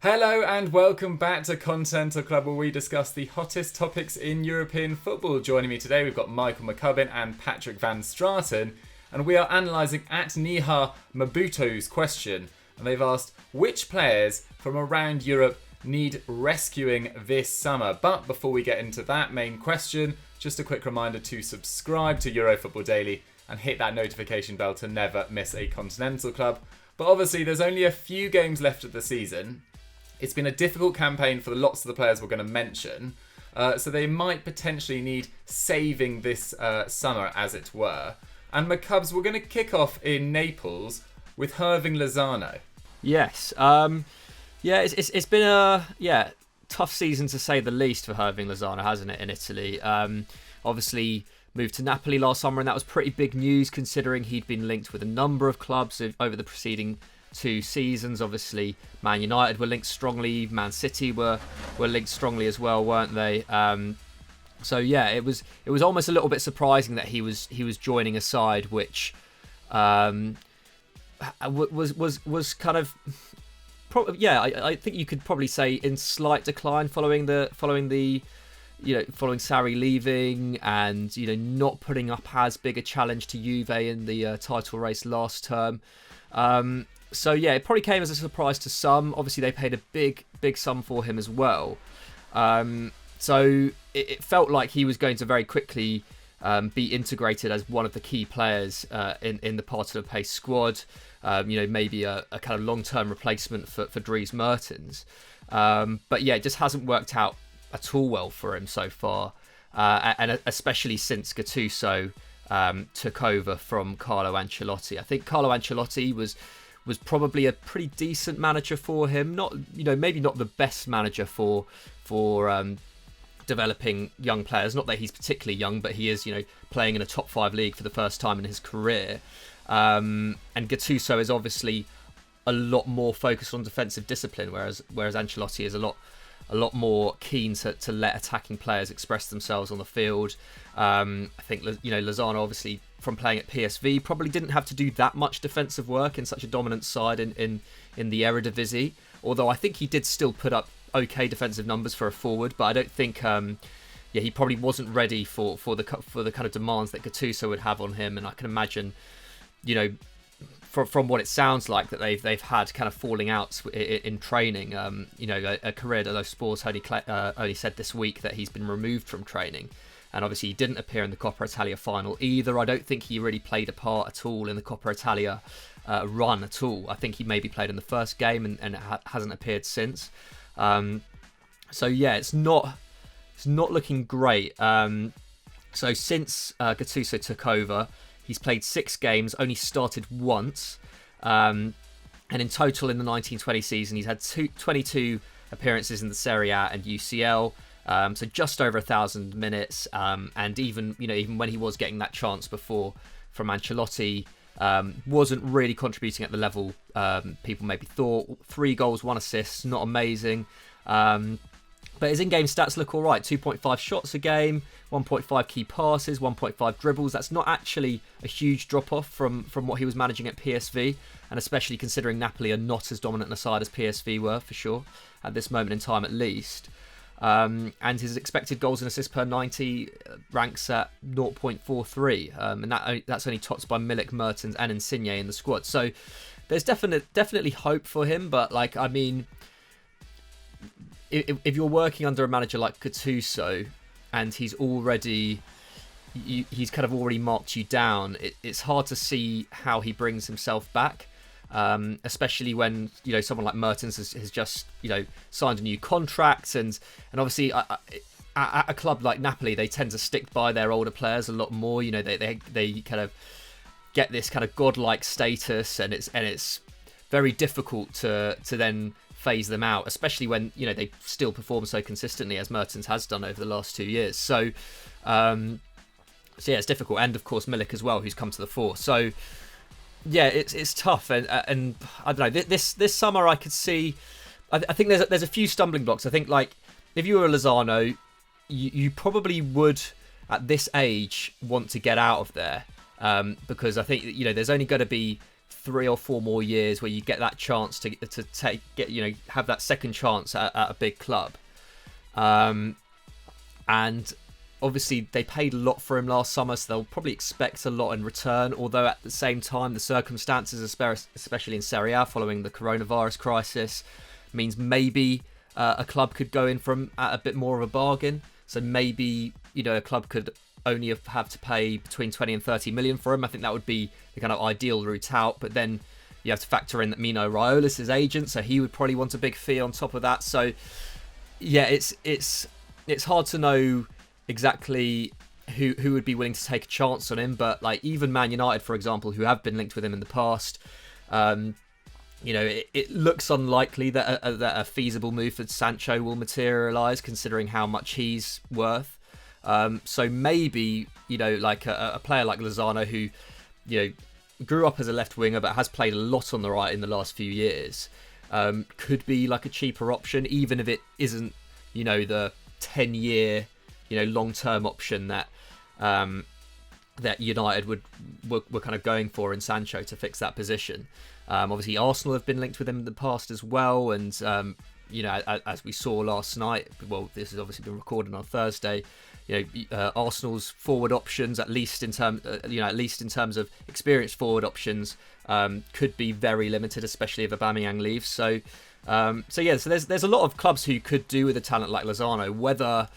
Hello and welcome back to Continental Club, where we discuss the hottest topics in European football. Joining me today, we've got Michael McCubbin and Patrick Van Straten, and we are analysing at Niha Mabuto's question. And they've asked, which players from around Europe need rescuing this summer? But before we get into that main question, just a quick reminder to subscribe to Eurofootball Daily and hit that notification bell to never miss a Continental Club. But obviously, there's only a few games left of the season. It's been a difficult campaign for lots of the players we're going to mention, so they might potentially need saving this summer, as it were. And McCubs, we're going to kick off in Naples with Hirving Lozano. Yes, it's been a tough season to say the least for Hirving Lozano, hasn't it, in Italy? Obviously moved to Napoli last summer, and that was pretty big news considering he'd been linked with a number of clubs over the preceding 2 seasons. Obviously, Man United were linked strongly, Man City were linked strongly as well, weren't they? It was almost a little bit surprising that he was joining a side which was kind of I think you could probably say in slight decline following Sarri leaving and not putting up as big a challenge to Juve in the title race last term. It probably came as a surprise to some. Obviously, they paid a big sum for him as well. It felt like he was going to very quickly be integrated as one of the key players in the part of the pace squad. Maybe a kind of long-term replacement for Dries Mertens. It just hasn't worked out at all well for him so far. And especially since Gattuso took over from Carlo Ancelotti. I think Carlo Ancelotti was probably a pretty decent manager for him. Maybe not the best manager for developing young players. Not that he's particularly young, but he is, playing in a top 5 league for the first time in his career. And Gattuso is obviously a lot more focused on defensive discipline, whereas Ancelotti is a lot more keen to let attacking players express themselves on the field. I think Lozano, obviously from playing at PSV, probably didn't have to do that much defensive work in such a dominant side in the Eredivisie. Although I think he did still put up okay defensive numbers for a forward, but I don't think he probably wasn't ready for the kind of demands that Gattuso would have on him. And I can imagine, from what it sounds like, that they've had kind of falling outs in training. A Corriere dello Sport only said this week that he's been removed from training, and obviously he didn't appear in the Coppa Italia final either. I don't think he really played a part at all in the Coppa Italia run at all. I think he maybe played in the first game and hasn't appeared since. It's not looking great. So since Gattuso took over, he's played 6 games, only started once. And in total in the 1920 season, he's had 22 appearances in the Serie A and UCL. So just over 1,000 minutes. And even when he was getting that chance before from Ancelotti, wasn't really contributing at the level people maybe thought. 3 goals, 1 assist, not amazing. But his in-game stats look all right. 2.5 shots a game, 1.5 key passes, 1.5 dribbles. That's not actually a huge drop-off from what he was managing at PSV, and especially considering Napoli are not as dominant a side as PSV were, for sure, at this moment in time at least. And his expected goals and assists per 90 ranks at 0.43, and that's only topped by Milik, Mertens and Insigne in the squad. So there's definitely hope for him, but if you're working under a manager like Gattuso and he's kind of already marked you down, it's hard to see how he brings himself back, especially when someone like Mertens has just signed a new contract, and obviously at a club like Napoli they tend to stick by their older players a lot more. They kind of get this kind of godlike status, and it's very difficult to then phase them out, especially when they still perform so consistently as Mertens has done over the last 2 years. So it's difficult, and of course Milik as well, who's come to the fore. So it's tough, and I don't know. This summer I could see. I think there's a few stumbling blocks. I think if you were a Lozano, you probably would at this age want to get out of there, because I think there's only going to be 3 or 4 more years where you get that chance to have that second chance at a big club. And obviously they paid a lot for him last summer, so they'll probably expect a lot in return. Although at the same time, the circumstances, especially in Serie A following the coronavirus crisis, means maybe a club could go in at a bit more of a bargain. So maybe, a club could only have to pay between 20 and 30 million for him. I think that would be the kind of ideal route out. But then you have to factor in that Mino Raiola is his agent, so he would probably want a big fee on top of that. So yeah, it's hard to know exactly who would be willing to take a chance on him. But like even Man United, for example, who have been linked with him in the past, it looks unlikely that a feasible move for Sancho will materialise, considering how much he's worth. So maybe, like a player like Lozano, who, grew up as a left winger but has played a lot on the right in the last few years, could be like a cheaper option, even if it isn't, the 10-year, long-term option that United were kind of going for in Sancho to fix that position. Obviously, Arsenal have been linked with him in the past as well, and as we saw last night, well, this has obviously been recorded on Thursday. Arsenal's forward options, at least in terms of experienced forward options, could be very limited, especially if Aubameyang leaves. So there's a lot of clubs who could do with a talent like Lozano. Whether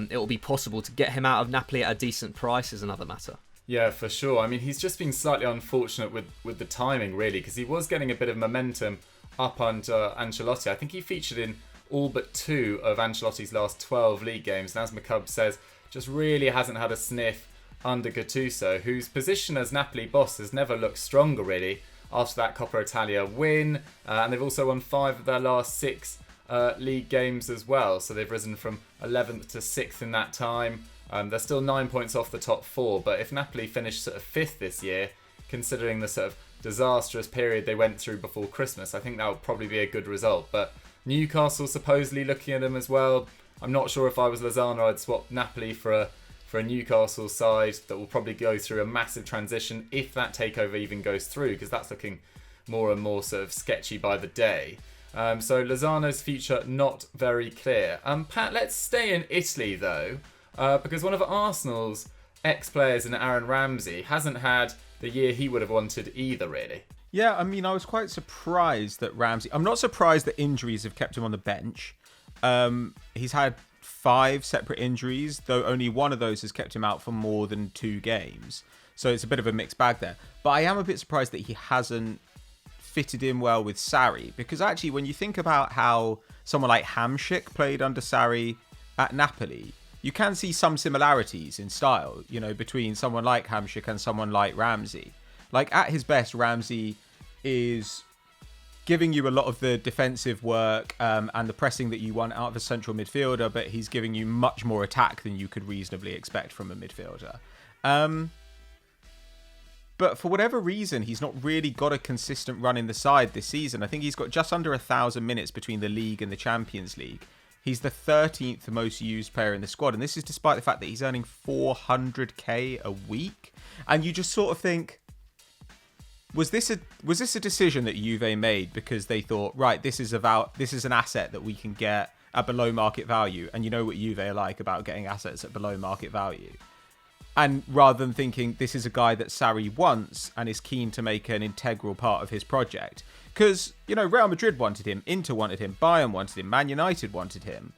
it will be possible to get him out of Napoli at a decent price is another matter. Yeah, for sure. I mean, he's just been slightly unfortunate with the timing, really, because he was getting a bit of momentum up under Ancelotti. I think he featured in all but 2 of Ancelotti's last 12 league games. And as McCubb says, just really hasn't had a sniff under Gattuso, whose position as Napoli boss has never looked stronger, really, after that Coppa Italia win. And they've also won 5 of their last 6 league games as well. So they've risen from 11th to 6th in that time. They're still 9 points off the top 4, but if Napoli finish sort of 5th this year, considering the sort of disastrous period they went through before Christmas, I think that would probably be a good result. But Newcastle supposedly looking at them as well. I'm not sure if I was Lozano, I'd swap Napoli for a Newcastle side that will probably go through a massive transition if that takeover even goes through, because that's looking more and more sort of sketchy by the day. So Lozano's future not very clear. Pat, let's stay in Italy though, because one of Arsenal's ex-players in Aaron Ramsey hasn't had the year he would have wanted either, really. Yeah, I mean, I was quite surprised that Ramsey... I'm not surprised that injuries have kept him on the bench. He's had 5 separate injuries, though only one of those has kept him out for more than 2 games. So it's a bit of a mixed bag there. But I am a bit surprised that he hasn't fitted in well with Sarri. Because actually, when you think about how someone like Hamsik played under Sarri at Napoli, you can see some similarities in style, between someone like Hamsik and someone like Ramsey. Like, at his best, Ramsey is giving you a lot of the defensive work and the pressing that you want out of a central midfielder, but he's giving you much more attack than you could reasonably expect from a midfielder. But for whatever reason, he's not really got a consistent run in the side this season. I think he's got just under 1,000 minutes between the league and the Champions League. He's the 13th most used player in the squad, and this is despite the fact that he's earning 400k a week. And you just sort of think, was this a decision that Juve made because they thought, right, this is an asset that we can get at below market value, and you know what Juve are like about getting assets at below market value. And rather than thinking this is a guy that Sarri wants and is keen to make an integral part of his project. Because, Real Madrid wanted him, Inter wanted him, Bayern wanted him, Man United wanted him.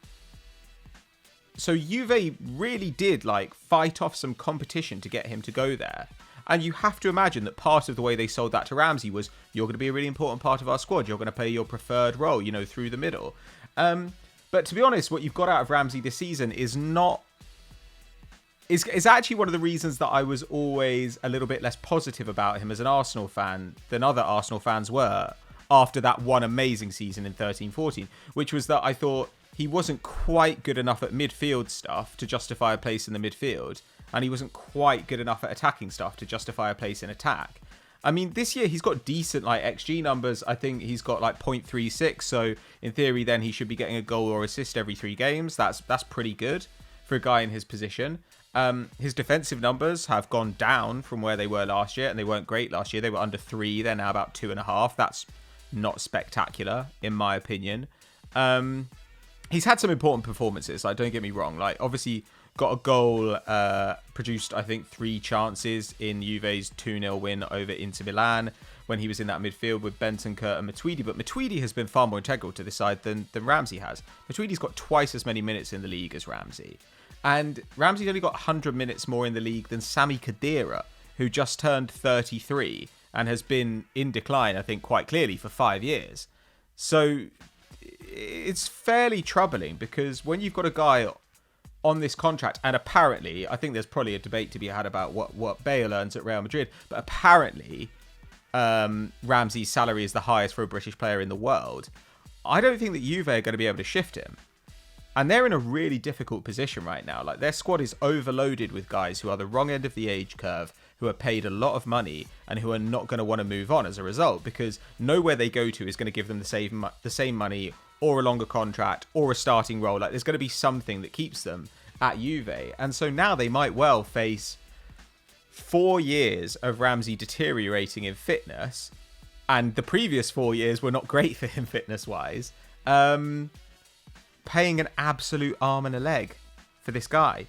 So Juve really did fight off some competition to get him to go there. And you have to imagine that part of the way they sold that to Ramsey was, you're going to be a really important part of our squad. You're going to play your preferred role, through the middle. But to be honest, what you've got out of Ramsey this season is actually one of the reasons that I was always a little bit less positive about him as an Arsenal fan than other Arsenal fans were after that one amazing season in 13-14, which was that I thought he wasn't quite good enough at midfield stuff to justify a place in the midfield, and he wasn't quite good enough at attacking stuff to justify a place in attack. I mean, this year he's got decent XG numbers. I think he's got 0.36, so in theory then he should be getting a goal or assist every 3 games. That's pretty good for a guy in his position. His defensive numbers have gone down from where they were last year, and they weren't great last year. They were under 3. They're now about 2.5. That's not spectacular, in my opinion. He's had some important performances. Like, don't get me wrong. Like, obviously, got a goal, produced, I think, 3 chances in Juve's 2-0 win over Inter Milan when he was in that midfield with Bentancur and Matuidi. But Matuidi has been far more integral to this side than Ramsey has. Matuidi's got twice as many minutes in the league as Ramsey. And Ramsey's only got 100 minutes more in the league than Sami Khedira, who just turned 33 and has been in decline, I think, quite clearly for 5 years. So it's fairly troubling, because when you've got a guy on this contract, and apparently, I think there's probably a debate to be had about what Bale earns at Real Madrid, but apparently Ramsey's salary is the highest for a British player in the world. I don't think that Juve are going to be able to shift him. And they're in a really difficult position right now. Like, their squad is overloaded with guys who are the wrong end of the age curve, who are paid a lot of money, and who are not going to want to move on as a result, because nowhere they go to is going to give them the same money or a longer contract or a starting role. Like, there's going to be something that keeps them at Juve. And so now they might well face 4 years of Ramsey deteriorating in fitness, and the previous 4 years were not great for him fitness-wise. Paying an absolute arm and a leg for this guy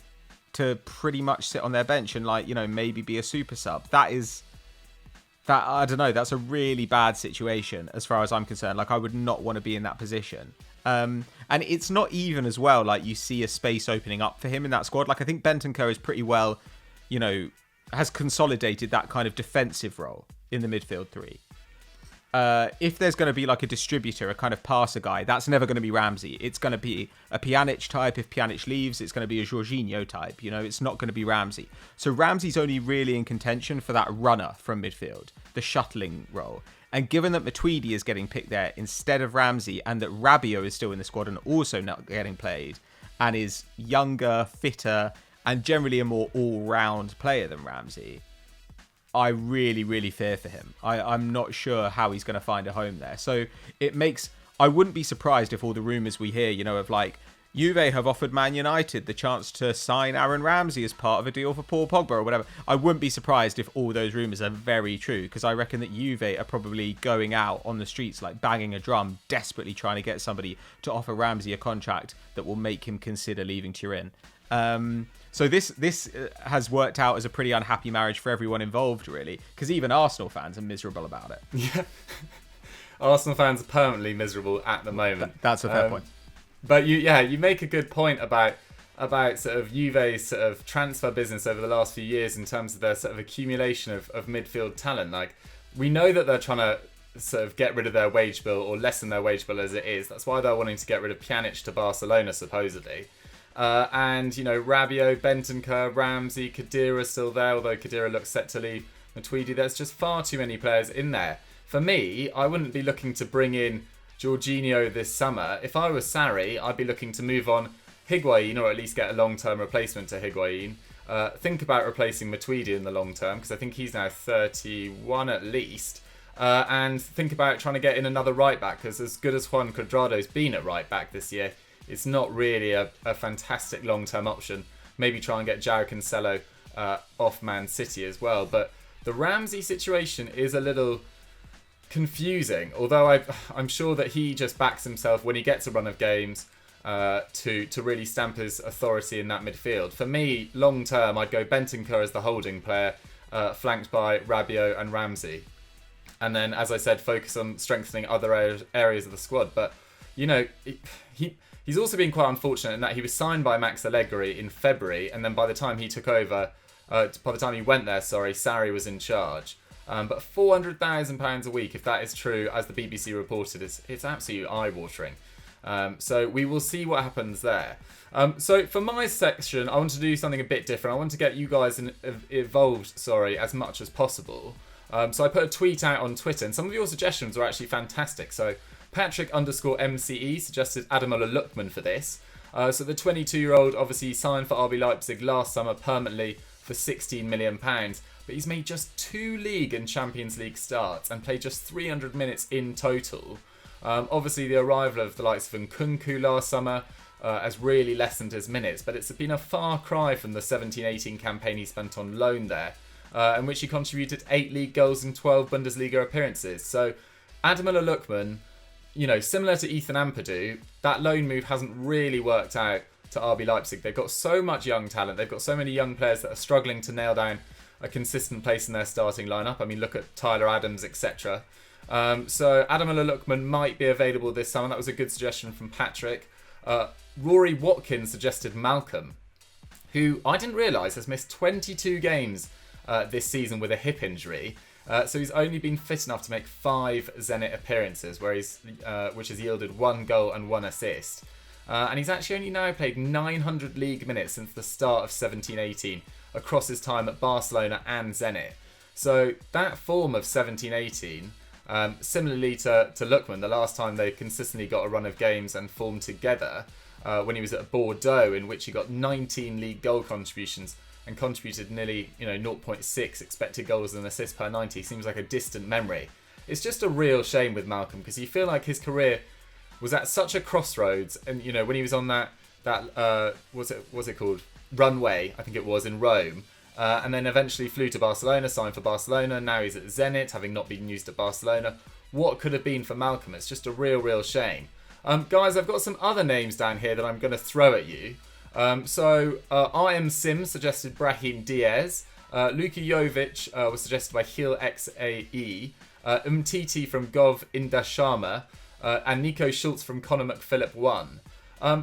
to pretty much sit on their bench and, like, you know, maybe be a super sub. I don't know, that's a really bad situation as far as I'm concerned. Like, I would not want to be in that position. And it's not even as well, like, you see a space opening up for him in that squad. Like, I think Bentancur is pretty well, you know, has consolidated that kind of defensive role in the midfield 3. If there's going to be like a distributor, a kind of passer guy, that's never going to be Ramsey. It's going to be a Pjanic type. If Pjanic leaves, it's going to be a Jorginho type. You know, it's not going to be Ramsey. So Ramsey's only really in contention for that runner from midfield, the shuttling role. And given that Matuidi is getting picked there instead of Ramsey, and that Rabiot is still in the squad and also not getting played, and is younger, fitter, and generally a more all-round player than Ramsey, I really, really fear for him. I'm not sure how he's going to find a home there. So I wouldn't be surprised if all the rumours we hear, you know, of like, Juve have offered Man United the chance to sign Aaron Ramsey as part of a deal for Paul Pogba or whatever. I wouldn't be surprised if all those rumours are very true, because I reckon that Juve are probably going out on the streets, like banging a drum, desperately trying to get somebody to offer Ramsey a contract that will make him consider leaving Turin. So this has worked out as a pretty unhappy marriage for everyone involved, really, because even Arsenal fans are miserable about it. Yeah, Arsenal fans are permanently miserable at the moment. That's a fair point. But you make a good point about sort of Juve's sort of transfer business over the last few years in terms of their sort of accumulation of midfield talent. Like, we know that they're trying to sort of get rid of their wage bill or lessen their wage bill as it is. That's why they're wanting to get rid of Pjanic to Barcelona, supposedly. And, you know, Rabiot, Bentancur, Ramsey, Khedira still there, although Khedira looks set to leave. Matuidi, there's just far too many players in there. For me, I wouldn't be looking to bring in Jorginho this summer. If I was Sarri, I'd be looking to move on Higuain, or at least get a long-term replacement to Higuain. Think about replacing Matuidi in the long term, because I think he's now 31 at least. And think about trying to get in another right-back, because as good as Juan Cuadrado's been at right-back this year, it's not really a fantastic long-term option. Maybe try and get João Cancelo off Man City as well. But the Ramsey situation is a little confusing, although I'm sure that he just backs himself when he gets a run of games to really stamp his authority in that midfield. For me, long-term, I'd go Bentancur as the holding player, flanked by Rabiot and Ramsey. And then, as I said, focus on strengthening other areas of the squad. But, you know, he's also been quite unfortunate in that he was signed by Max Allegri in February, and then by the time he took over, by the time he went there, Sarri was in charge. But £400,000 a week, if that is true, as the BBC reported, it's absolutely eye-watering. So we will see what happens there. So for my section, I want to do something a bit different. I want to get you guys involved, as much as possible. So I put a tweet out on Twitter, and some of your suggestions were actually fantastic. So Patrick_MCE suggested Ademola Lookman for this. So the 22-year-old obviously signed for RB Leipzig last summer permanently for £16 million. But he's made just 2 League and Champions League starts and played just 300 minutes in total. Obviously, the arrival of the likes of Nkunku last summer has really lessened his minutes, but it's been a far cry from the 17-18 campaign he spent on loan there, in which he contributed 8 league goals and 12 Bundesliga appearances. So Ademola Lookman, similar to Ethan Ampadu, that loan move hasn't really worked out to RB Leipzig. They've got so much young talent. They've got so many young players that are struggling to nail down a consistent place in their starting lineup. I mean, look at Tyler Adams, etc. So Ademola Lookman might be available this summer. That was a good suggestion from Patrick. Rory Watkins suggested Malcom, who I didn't realise has missed 22 games this season with a hip injury. So he's only been fit enough to make 5 Zenit appearances, which has yielded 1 goal and 1 assist. And he's actually only now played 900 league minutes since the start of 17-18 across his time at Barcelona and Zenit. So that form of 17-18, similarly to Lookman, the last time they consistently got a run of games and formed together, when he was at Bordeaux, in which he got 19 league goal contributions and contributed nearly 0.6 expected goals and assists per 90, seems like a distant memory. It's just a real shame with Malcom, because you feel like his career was at such a crossroads, and when he was on that what's it called, runway, I think it was, in Rome, and then eventually flew to Barcelona, signed for Barcelona. Now he's at Zenit, having not been used at Barcelona. What could have been for Malcom? It's just a real shame. Guys, I've got some other names down here that I'm going to throw at you. So I Am Sim suggested Brahim Diaz. Luka Jovic was suggested by Heel XAE. Umtiti from Gov Indashama. And Nico Schultz from Conor McPhillip 1.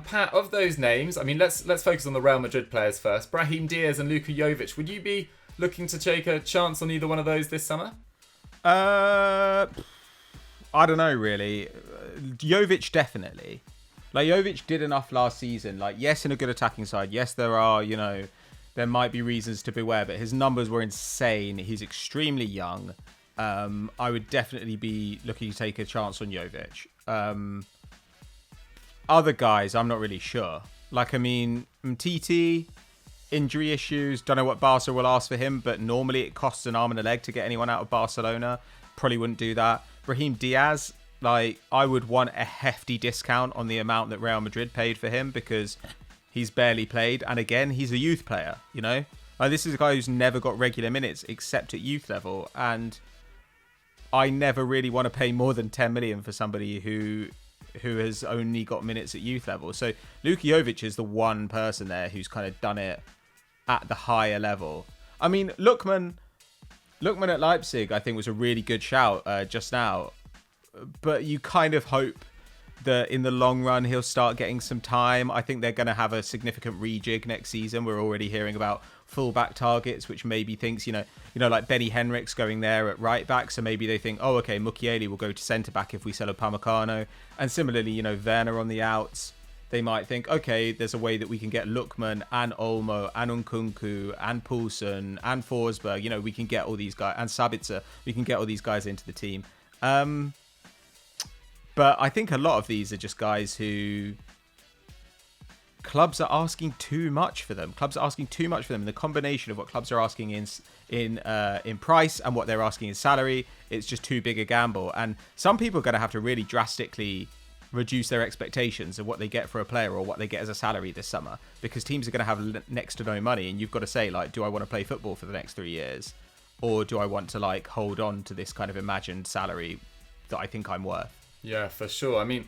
Pat, of those names, I mean, let's focus on the Real Madrid players first. Brahim Diaz and Luka Jovic. Would you be looking to take a chance on either one of those this summer? I don't know, really. Jovic, definitely. Like, Jovic did enough last season. Like, yes, in a good attacking side. Yes, there are, there might be reasons to beware, but his numbers were insane. He's extremely young. I would definitely be looking to take a chance on Jovic. Other guys, I'm not really sure. Like, I mean, Mtiti, injury issues. Don't know what Barca will ask for him, but normally it costs an arm and a leg to get anyone out of Barcelona. Probably wouldn't do that. Brahim Diaz, like, I would want a hefty discount on the amount that Real Madrid paid for him, because he's barely played. And again, he's a youth player, Like, this is a guy who's never got regular minutes except at youth level. And I never really want to pay more than 10 million for somebody who has only got minutes at youth level. So Luka Jovic is the one person there who's kind of done it at the higher level. I mean, Lookman at Leipzig, I think, was a really good shout just now. But you kind of hope that in the long run he'll start getting some time. I think they're going to have a significant rejig next season. We're already hearing about fullback targets, which maybe thinks, like Benny Henrichs going there at right back. So maybe they think, oh, okay, Mukiele will go to centre back if we sell Upamecano. And similarly, Werner on the outs. They might think, okay, there's a way that we can get Lookman and Olmo and Nkunku and Poulsen and Forsberg. We can get all these guys, and Sabitzer. We can get all these guys into the team. But I think a lot of these are just guys who clubs are asking too much for them. And the combination of what clubs are asking in price and what they're asking in salary, it's just too big a gamble. And some people are going to have to really drastically reduce their expectations of what they get for a player or what they get as a salary this summer, because teams are going to have next to no money. And you've got to say, like, do I want to play football for the next 3 years? Or do I want to, like, hold on to this kind of imagined salary that I think I'm worth? Yeah, for sure. I mean,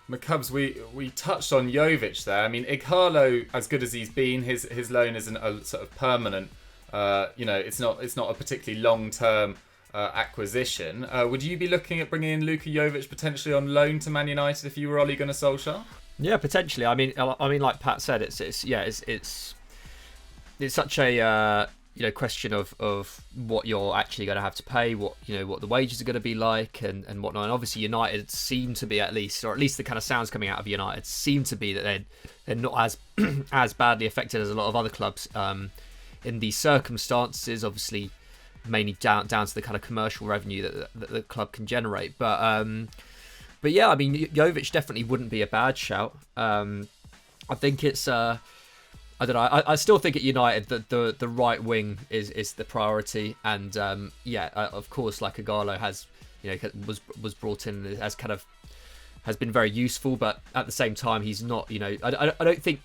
McCubs, we touched on Jovic there. I mean, Ighalo, as good as he's been, his loan isn't a sort of permanent. It's not a particularly long-term acquisition. Would you be looking at bringing in Luka Jovic potentially on loan to Man United if you were Ole Gunnar Solskjaer? Yeah, potentially. I mean, like Pat said, it's such a question of what you're actually going to have to pay, what the wages are going to be like, and whatnot. And obviously, United seem to be, at least the kind of sounds coming out of United seem to be that they're not as as badly affected as a lot of other clubs in these circumstances. Obviously, mainly down to the kind of commercial revenue that the club can generate. But yeah, I mean, Jovic definitely wouldn't be a bad shout. I think it's I don't know. I still think at United that the right wing is the priority, and of course, like Ighalo has was brought in as kind of has been very useful, but at the same time, he's not, I don't think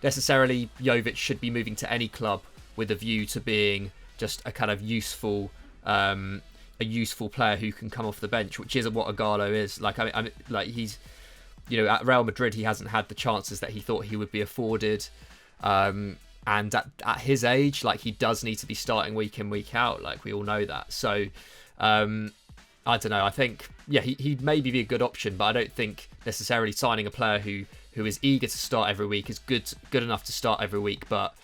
necessarily Jovic should be moving to any club with a view to being just a kind of useful player who can come off the bench, which is what Ighalo is. Like, I mean, like he's, at Real Madrid, he hasn't had the chances that he thought he would be afforded. And at his age, like, he does need to be starting week in, week out. Like, we all know that. So, I don't know. I think, he'd maybe be a good option, but I don't think necessarily signing a player who is eager to start every week is good enough to start every week. But,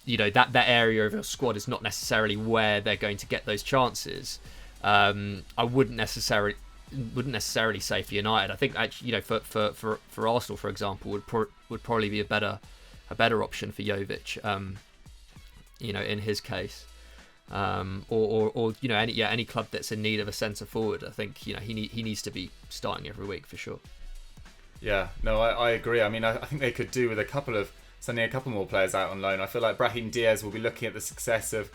that area of your squad is not necessarily where they're going to get those chances. I wouldn't necessarily say for United. I think actually, for Arsenal, for example, would probably be a better option for Jovic. In his case. Or any club that's in need of a centre forward. I think he needs to be starting every week for sure. Yeah, no, I agree. I mean, I think they could do with sending a couple more players out on loan. I feel like Brahim Diaz will be looking at the success of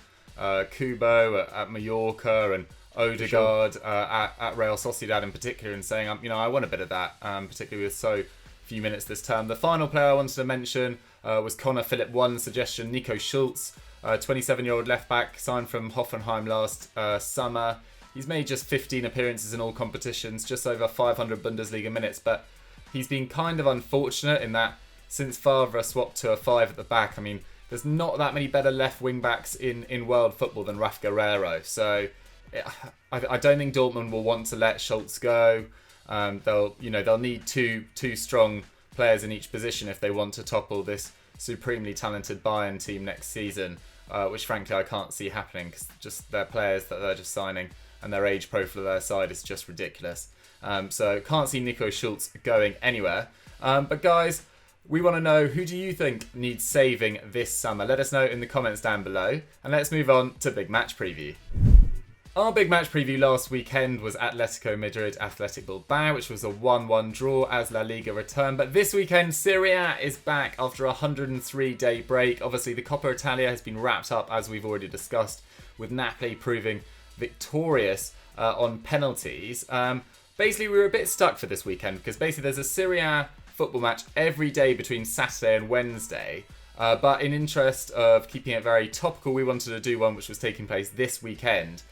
Kubo at Mallorca and Odegaard at Real Sociedad in particular, and saying, I want a bit of that, particularly with so few minutes this term. The final player I wanted to mention was Connor Philip One's suggestion, Nico Schulz. 27-year-old left-back, signed from Hoffenheim last summer. He's made just 15 appearances in all competitions, just over 500 Bundesliga minutes, but he's been kind of unfortunate in that since Favre swapped to a 5 at the back, I mean, there's not that many better left wing-backs in world football than Rafa Guerreiro, so I don't think Dortmund will want to let Schulz go. They'll need two strong players in each position if they want to topple this supremely talented Bayern team next season, which frankly I can't see happening because just their players that they're just signing and their age profile of their side is just ridiculous. So can't see Nico Schulz going anywhere. But guys, we want to know, who do you think needs saving this summer? Let us know in the comments down below, and let's move on to big match preview. Our big match preview last weekend was Atletico Madrid Athletic Bilbao, which was a 1-1 draw as La Liga returned. But this weekend, Serie A is back after a 103-day break. Obviously, the Coppa Italia has been wrapped up, as we've already discussed, with Napoli proving victorious on penalties. Basically, we were a bit stuck for this weekend because basically there's a Serie A football match every day between Saturday and Wednesday. But in interest of keeping it very topical, we wanted to do one which was taking place this weekend.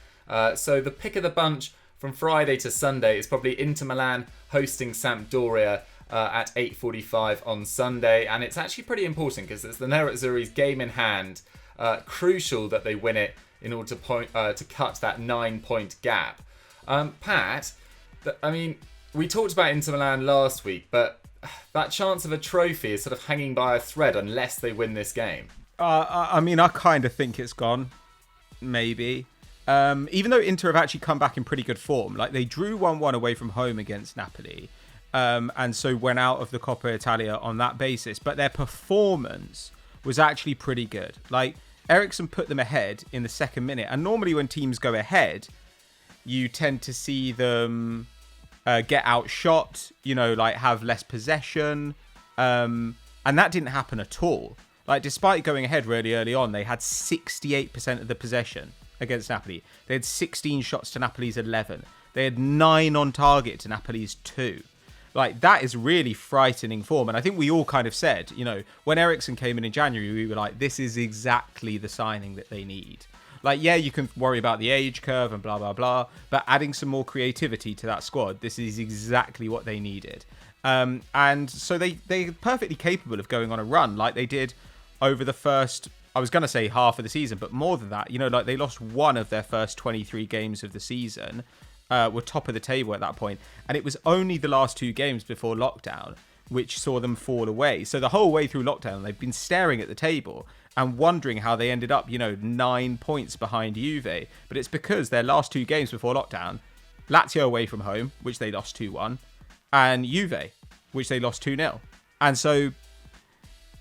So the pick of the bunch from Friday to Sunday is probably Inter Milan hosting Sampdoria at 8:45 on Sunday, and it's actually pretty important because it's the Nerazzurri's game in hand. Crucial that they win it in order to cut that 9-point gap. Pat, we talked about Inter Milan last week, but that chance of a trophy is sort of hanging by a thread unless they win this game. I kind of think it's gone, maybe. Even though Inter have actually come back in pretty good form. Like, they drew 1-1 away from home against Napoli, and so went out of the Coppa Italia on that basis. But their performance was actually pretty good. Like, Eriksen put them ahead in the second minute. And normally when teams go ahead, you tend to see them get outshot, have less possession. And that didn't happen at all. Like, despite going ahead really early on, they had 68% of the possession against Napoli. They had 16 shots to Napoli's 11. They had 9 on target to Napoli's 2. Like, that is really frightening form. And I think we all kind of said, when Eriksen came in January, we were like, this is exactly the signing that they need. Like, yeah, you can worry about the age curve and blah, blah, blah, but adding some more creativity to that squad, this is exactly what they needed. And so they're perfectly capable of going on a run like they did over the first, I was going to say half of the season, but more than that. Like, they lost one of their first 23 games of the season, were top of the table at that point, and it was only the last 2 games before lockdown which saw them fall away. So the whole way through lockdown, they've been staring at the table and wondering how they ended up, 9 points behind Juve. But it's because their last 2 games before lockdown, Lazio away from home, which they lost 2-1, and Juve, which they lost 2-0. And so,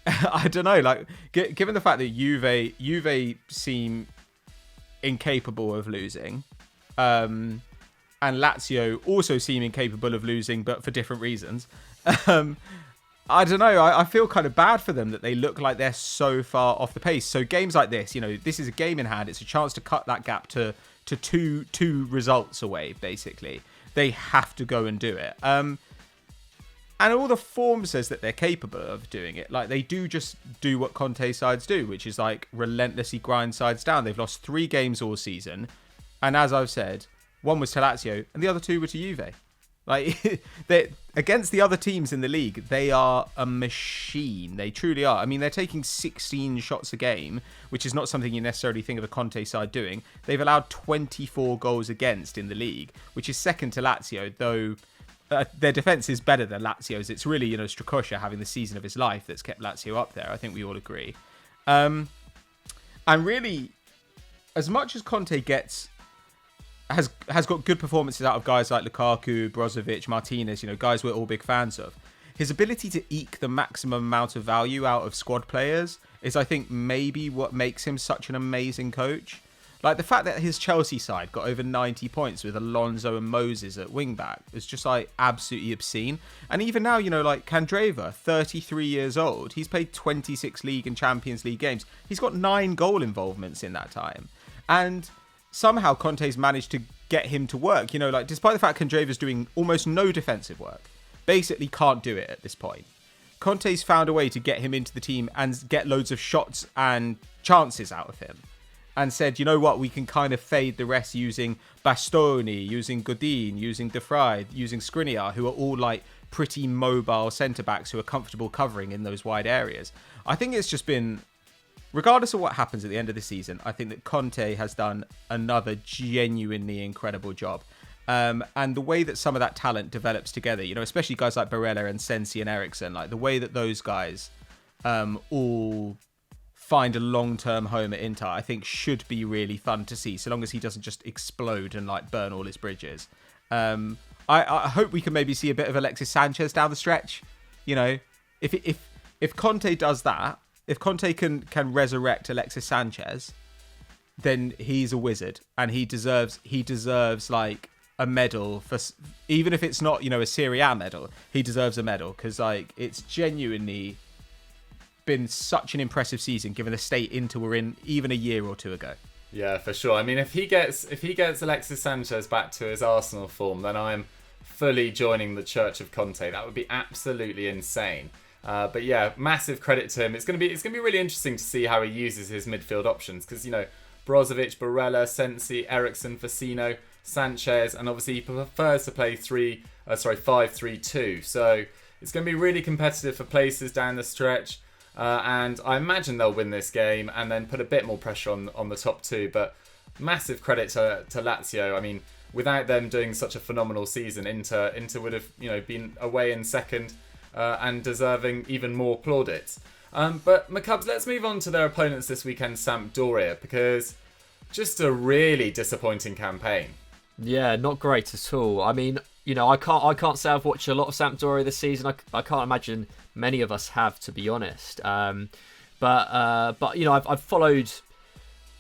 I don't know, like, given the fact that Juve seem incapable of losing, and Lazio also seem incapable of losing, but for different reasons, I don't know. I feel kind of bad for them that they look like they're so far off the pace. So games like this, this is a game in hand. It's a chance to cut that gap to two results away, basically. They have to go and do it. And all the form says that they're capable of doing it. Like, they do just do what Conte sides do, which is like relentlessly grind sides down. They've lost 3 games all season. And as I've said, one was to Lazio and the other 2 were to Juve. Like, against the other teams in the league, they are a machine. They truly are. I mean, they're taking 16 shots a game, which is not something you necessarily think of a Conte side doing. They've allowed 24 goals against in the league, which is second to Lazio, though... their defence is better than Lazio's. It's really, Strakosha having the season of his life that's kept Lazio up there. I think we all agree. And really, as much as Conte has got good performances out of guys like Lukaku, Brozovic, Martinez, guys we're all big fans of, his ability to eke the maximum amount of value out of squad players is, I think, maybe what makes him such an amazing coach. Like, the fact that his Chelsea side got over 90 points with Alonso and Moses at wing-back is just, like, absolutely obscene. And even now, like, Candreva, 33 years old, he's played 26 League and Champions League games. He's got 9 goal involvements in that time. And somehow Conte's managed to get him to work. Despite the fact Candreva's doing almost no defensive work, basically can't do it at this point, Conte's found a way to get him into the team and get loads of shots and chances out of him. And said, you know what, we can kind of fade the rest using Bastoni, using Godin, using De Vrij, using Skriniar, who are all like pretty mobile centre-backs who are comfortable covering in those wide areas. I think it's just been, regardless of what happens at the end of the season, I think that Conte has done another genuinely incredible job. And the way that some of that talent develops together, especially guys like Barella and Sensi and Eriksen, like the way that those guys all find a long-term home at Inter, I think should be really fun to see, so long as he doesn't just explode and like burn all his bridges. I hope we can maybe see a bit of Alexis Sanchez down the stretch. If Conte does that, if Conte can resurrect Alexis Sanchez, then he's a wizard, and he deserves like a medal for, even if it's not a Serie A medal, he deserves a medal, because like it's genuinely been such an impressive season given the state Inter were in even a year or 2 ago. Yeah, for sure. I mean, if he gets Alexis Sanchez back to his Arsenal form, then I'm fully joining the Church of Conte. That would be absolutely insane. But yeah, massive credit to him. It's gonna be really interesting to see how he uses his midfield options, because Brozovic, Barella, Sensi, Eriksen, Vecino, Sanchez, and obviously he prefers to play 5-3-2. So it's going to be really competitive for places down the stretch. And I imagine they'll win this game and then put a bit more pressure on the top 2. But massive credit to Lazio. I mean, without them doing such a phenomenal season, Inter would have been away in second and deserving even more plaudits. But McCubs, let's move on to their opponents this weekend, Sampdoria, because just a really disappointing campaign. Yeah, not great at all. I mean, I can't say I've watched a lot of Sampdoria this season. I can't imagine many of us have, to be honest. But I've followed.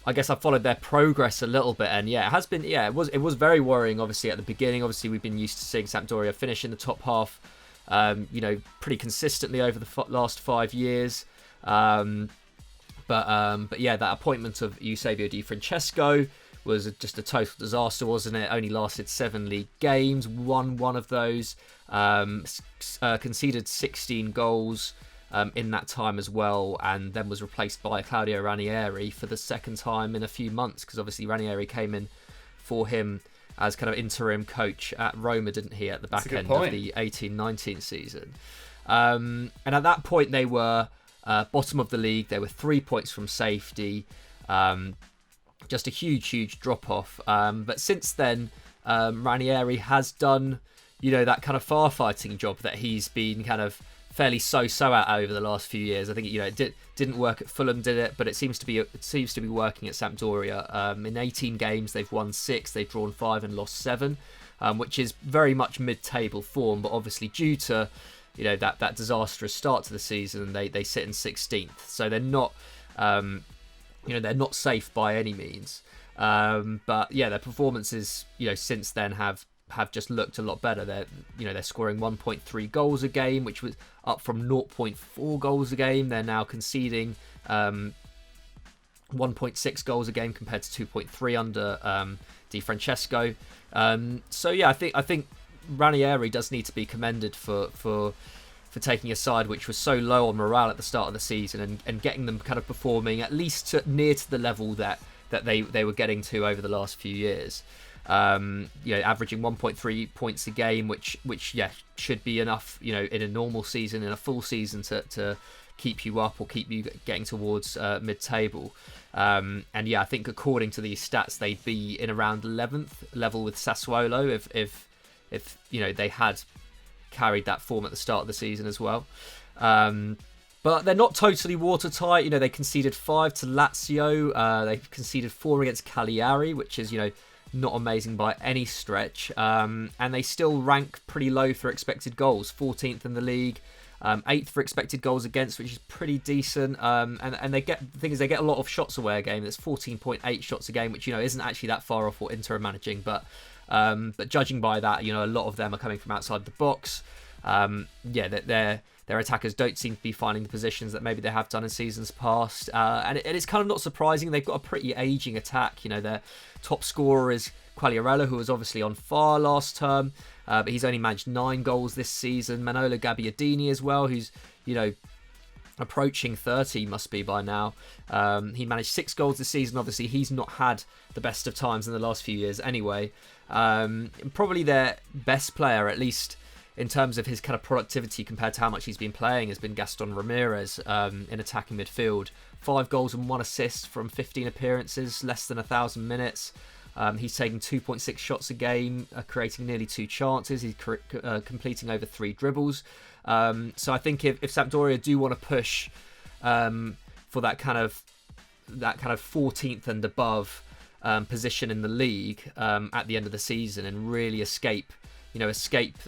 I guess I've followed their progress a little bit, and yeah, it has been. Yeah, it was very worrying. Obviously, at the beginning, we've been used to seeing Sampdoria finish in the top half. Pretty consistently over the last 5 years. But yeah, that appointment of Eusebio Di Francesco was just a total disaster, wasn't it? Only lasted 7 league games, won one of those, conceded 16 goals in that time as well, and then was replaced by Claudio Ranieri for the second time in a few months, because obviously Ranieri came in for him as kind of interim coach at Roma, didn't he, at the back end of the 18-19 season. And at that point, they were bottom of the league. They were 3 points from safety. Just a huge drop-off. But since then, Ranieri has done, that kind of far-fighting job that he's been kind of fairly so-so at over the last few years. I think it didn't work at Fulham, did it? But it seems to be working at Sampdoria. In 18 games, they've won 6, they've drawn 5 and lost 7, which is very much mid-table form. But obviously, due to that disastrous start to the season, they sit in 16th. So they're not they're not safe by any means. But yeah, their performances since then have just looked a lot better. They're scoring 1.3 goals a game, which was up from 0.4 goals a game. They're now conceding 1.6 goals a game compared to 2.3 under Di Francesco. So yeah, I think Ranieri does need to be commended for taking a side which was so low on morale at the start of the season and getting them kind of performing at least near to the level that they were getting to over the last few years. Averaging 1.3 points a game, which should be enough, in a normal season, in a full season to keep you up or keep you getting towards mid-table. I think according to these stats, they'd be in around 11th level with Sassuolo if they had carried that form at the start of the season as well. But they're not totally watertight. They conceded 5 to Lazio. They conceded 4 against Cagliari, which is, not amazing by any stretch. And they still rank pretty low for expected goals. 14th in the league. 8th for expected goals against, which is pretty decent. And they get the thing is they get a lot of shots away a game. There's 14.8 shots a game, which isn't actually that far off what Inter are managing. But judging by that, a lot of them are coming from outside the box. Their attackers don't seem to be finding the positions that maybe they have done in seasons past. And it's kind of not surprising. They've got a pretty ageing attack. Their top scorer is Quagliarella, who was obviously on fire last term. But he's only managed 9 goals this season. Manolo Gabbiadini as well, who's, approaching 30 must be by now. He managed 6 goals this season. Obviously, he's not had the best of times in the last few years anyway. Probably their best player, at least in terms of his kind of productivity compared to how much he's been playing, has been Gaston Ramirez in attacking midfield. 5 goals and 1 assist from 15 appearances, less than 1,000 minutes. He's taking 2.6 shots a game, creating nearly 2 chances. He's completing over 3 dribbles. So I think if Sampdoria do want to push for that kind of 14th and above position in the league at the end of the season and really escape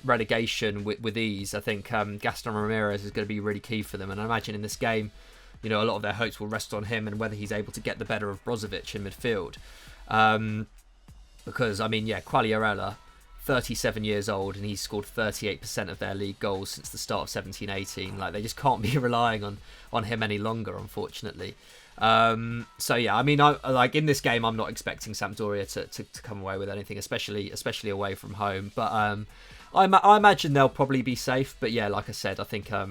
relegation with ease, I think Gaston Ramirez is going to be really key for them. And I imagine in this game, a lot of their hopes will rest on him and whether he's able to get the better of Brozovic in midfield. Because, Quagliarella, 37 years old, and he's scored 38% of their league goals since the start of 17-18. Like, they just can't be relying on him any longer, unfortunately. I in this game, I'm not expecting Sampdoria to come away with anything, especially away from home. But I imagine they'll probably be safe. But yeah, like I said, I think a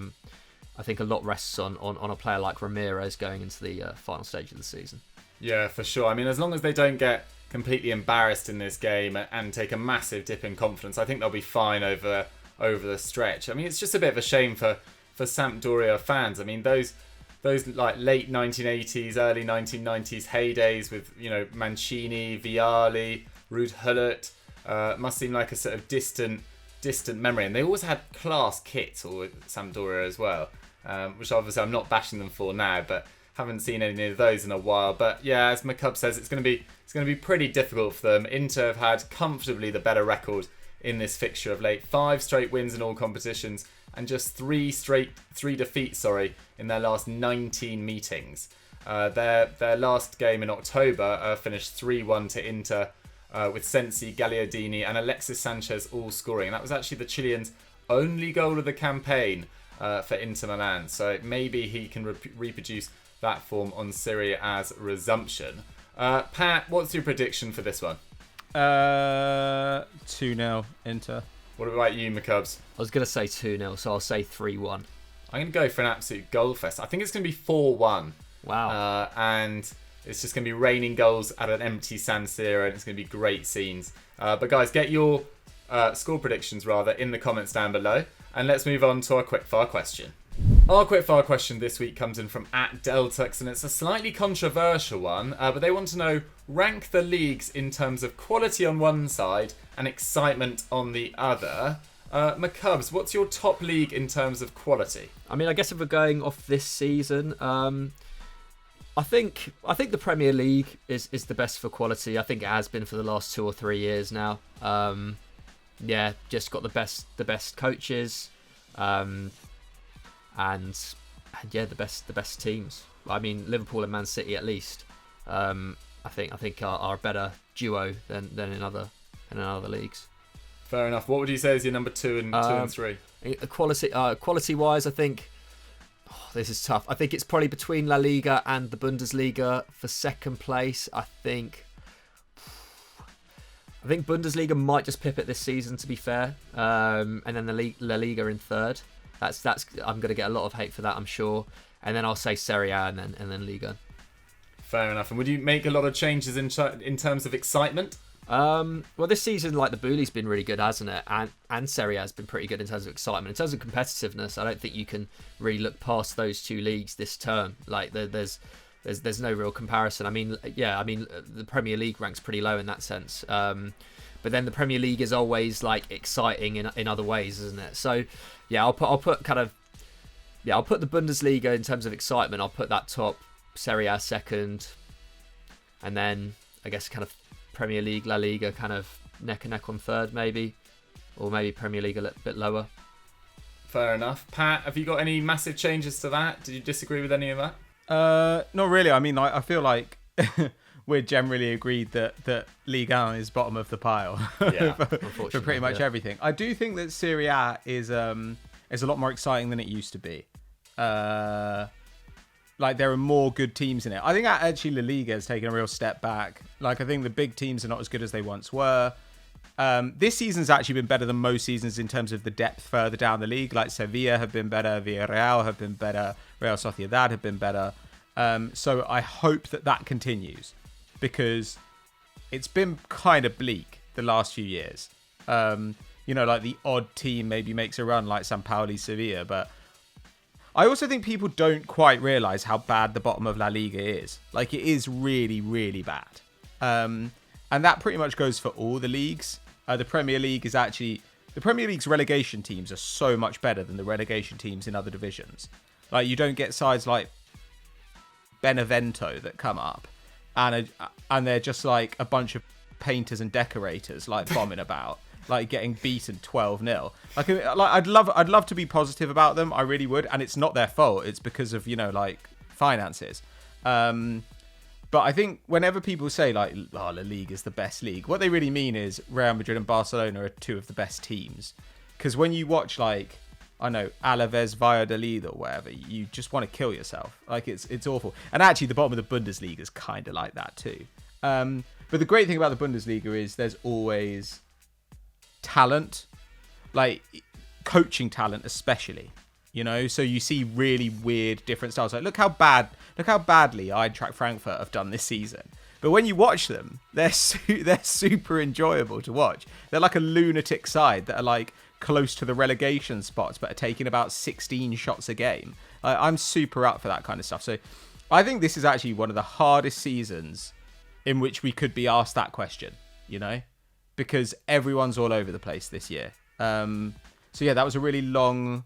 lot rests on a player like Ramirez going into the final stage of the season. Yeah, for sure. As long as they don't get completely embarrassed in this game and take a massive dip in confidence, I think they'll be fine over the stretch. It's just a bit of a shame for Sampdoria fans. Those like late 1980s, early 1990s heydays with Mancini, Vialli, Ruud Gullit must seem like a sort of distant memory. And they always had class kits, or Sampdoria as well, which obviously I'm not bashing them for now, but haven't seen any of those in a while. But yeah, as McCub says, it's going to be pretty difficult for them. Inter have had comfortably the better record in this fixture of late. 5 straight wins in all competitions and just 3 defeats, in their last 19 meetings. Their last game in October finished 3-1 to Inter with Sensi, Gagliardini and Alexis Sanchez all scoring. And that was actually the Chilean's only goal of the campaign for Inter Milan. So maybe he can reproduce that form on Serie A's resumption. Pat, what's your prediction for this one? 2-0 Inter. What about you, McCubs? I was going to say 2-0, so I'll say 3-1. I'm going to go for an absolute goal fest. I think it's going to be 4-1. Wow. And it's just going to be raining goals at an empty San Siro, and it's going to be great scenes. But guys, get your score predictions in the comments down below. And let's move on to our quickfire question. Our quickfire question this week comes in from @Deltux, and it's a slightly controversial one, but they want to know, rank the leagues in terms of quality on one side and excitement on the other. McCubs, what's your top league in terms of quality? I guess if we're going off this season, I think the Premier League is the best for quality. I think it has been for the last 2 or 3 years now. Just got the best coaches. The best teams. Liverpool and Man City at least. I think are a better duo than in other leagues. Fair enough. What would you say is your number 2 and 3? Quality wise, I think this is tough. I think it's probably between La Liga and the Bundesliga for second place. I think I think Bundesliga might just pip it this season, to be fair, and then the La Liga in third. That's I'm going to get a lot of hate for that, I'm sure. And then I'll say Serie A and then Liga. Fair enough. And would you make a lot of changes in terms of excitement? Well, this season, like, the Bully's been really good, hasn't it? And Serie A has been pretty good in terms of excitement. In terms of competitiveness, I don't think you can really look past those two leagues this term. Like, there's no real comparison. I mean, the Premier League ranks pretty low in that sense. But then the Premier League is always, like, exciting in other ways, isn't it? So, yeah, I'll put the Bundesliga in terms of excitement. I'll put that top, Serie A second, and then I guess kind of Premier League, La Liga kind of neck and neck on third, maybe, or maybe Premier League a little bit lower. Fair enough. Pat, have you got any massive changes to that? Did you disagree with any of that? Not really. I mean, I feel like we're generally agreed that Ligue 1 is bottom of the pile Yeah, for pretty much everything. I do think that Serie A is a lot more exciting than it used to be. Like, there are more good teams in it. I think actually La Liga has taken a real step back. Like, I think the big teams are not as good as they once were. This season's actually been better than most seasons in terms of the depth further down the league. Like, Sevilla have been better, Villarreal have been better, Real Sociedad have been better. So I hope that continues, because it's been kind of bleak the last few years. Like, the odd team maybe makes a run, like Sampdoria, Sevilla, but I also think people don't quite realise how bad the bottom of La Liga is. Like, it is really, really bad. And that pretty much goes for all the leagues. The Premier League's relegation teams are so much better than the relegation teams in other divisions. Like, you don't get sides like Benevento that come up and they're just like a bunch of painters and decorators, like, bombing about. Like, getting beaten 12-0. Like, I'd love to be positive about them. I really would. And it's not their fault. It's because of, finances. But I think whenever people say, like, La Liga is the best league, what they really mean is Real Madrid and Barcelona are two of the best teams. Because when you watch, like, I know, Alaves, Valladolid or whatever, you just want to kill yourself. Like, it's awful. And actually, the bottom of the Bundesliga is kind of like that too. But the great thing about the Bundesliga is there's always talent, like coaching talent especially, so you see really weird different styles. Like, look how badly Eintracht Frankfurt have done this season, but when you watch them, they're super enjoyable to watch. They're like a lunatic side that are like close to the relegation spots but are taking about 16 shots a game. I'm super up for that kind of stuff. So I think this is actually one of the hardest seasons in which we could be asked that question, because everyone's all over the place this year. So yeah, that was a really long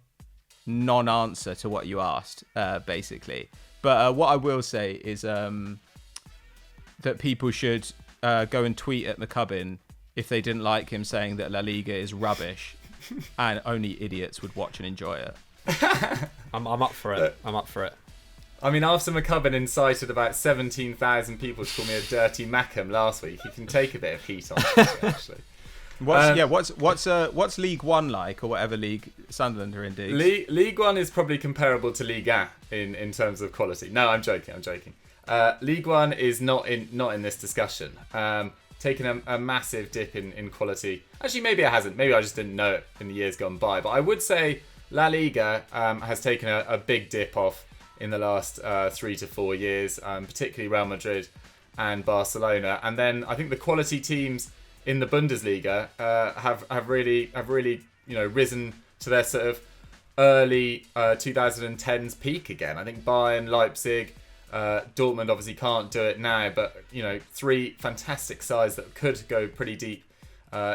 non-answer to what you asked, basically. But what I will say is that people should go and tweet at McCubbin if they didn't like him saying that La Liga is rubbish and only idiots would watch and enjoy it. I'm up for it. I mean, after McCubbin incited about 17,000 people to call me a dirty Malcom last week, he can take a bit of heat on it, actually. What's League One like, or whatever league Sunderland are in? League One is probably comparable to Ligue 1 in terms of quality. No, I'm joking. League One is not in this discussion. Taken a massive dip in quality. Actually, maybe it hasn't. Maybe I just didn't know it in the years gone by. But I would say La Liga has taken a big dip off in the last 3 to 4 years, particularly Real Madrid and Barcelona. And then I think the quality teams in the Bundesliga have really risen to their sort of early 2010s peak again. I think Bayern, Leipzig, Dortmund obviously can't do it now, but 3 fantastic sides that could go pretty deep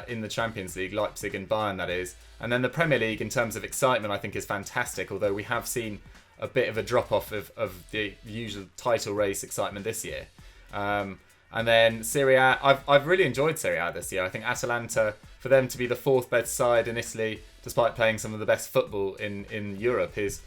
in the Champions League, Leipzig and Bayern, that is. And then the Premier League, in terms of excitement, I think is fantastic, although we have seen a bit of a drop-off of the usual title race excitement this year. And then Serie A, I've really enjoyed Serie A this year. I think Atalanta, for them to be the 4th best side in Italy, despite playing some of the best football in Europe, is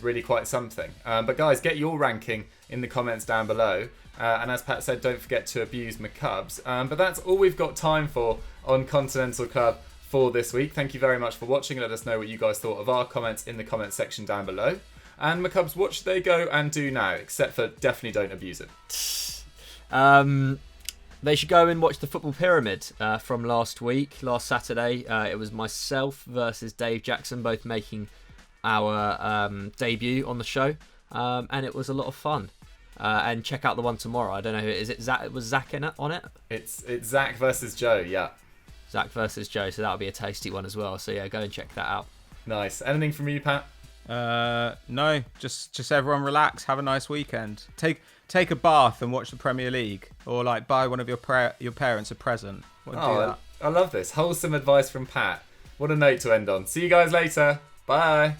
really quite something. But guys, get your ranking in the comments down below. And as Pat said, don't forget to abuse McCubs. But that's all we've got time for on Continental Club for this week. Thank you very much for watching. Let us know what you guys thought of our comments in the comments section down below. And McCubs, what should they go and do now? Except for definitely don't abuse it. They should go and watch the Football Pyramid from last Saturday. It was myself versus Dave Jackson, both making our debut on the show, and it was a lot of fun. And check out the one tomorrow. I don't know who it is. It Zach? Was Zach on it? It's Zach versus Joe. Yeah. Zach versus Joe. So that'll be a tasty one as well. So yeah, go and check that out. Nice. Anything from you, Pat? No. Just everyone relax. Have a nice weekend. Take a bath and watch the Premier League, or like buy one of your parents a present. Do that. I love this. Wholesome advice from Pat. What a note to end on. See you guys later. Bye.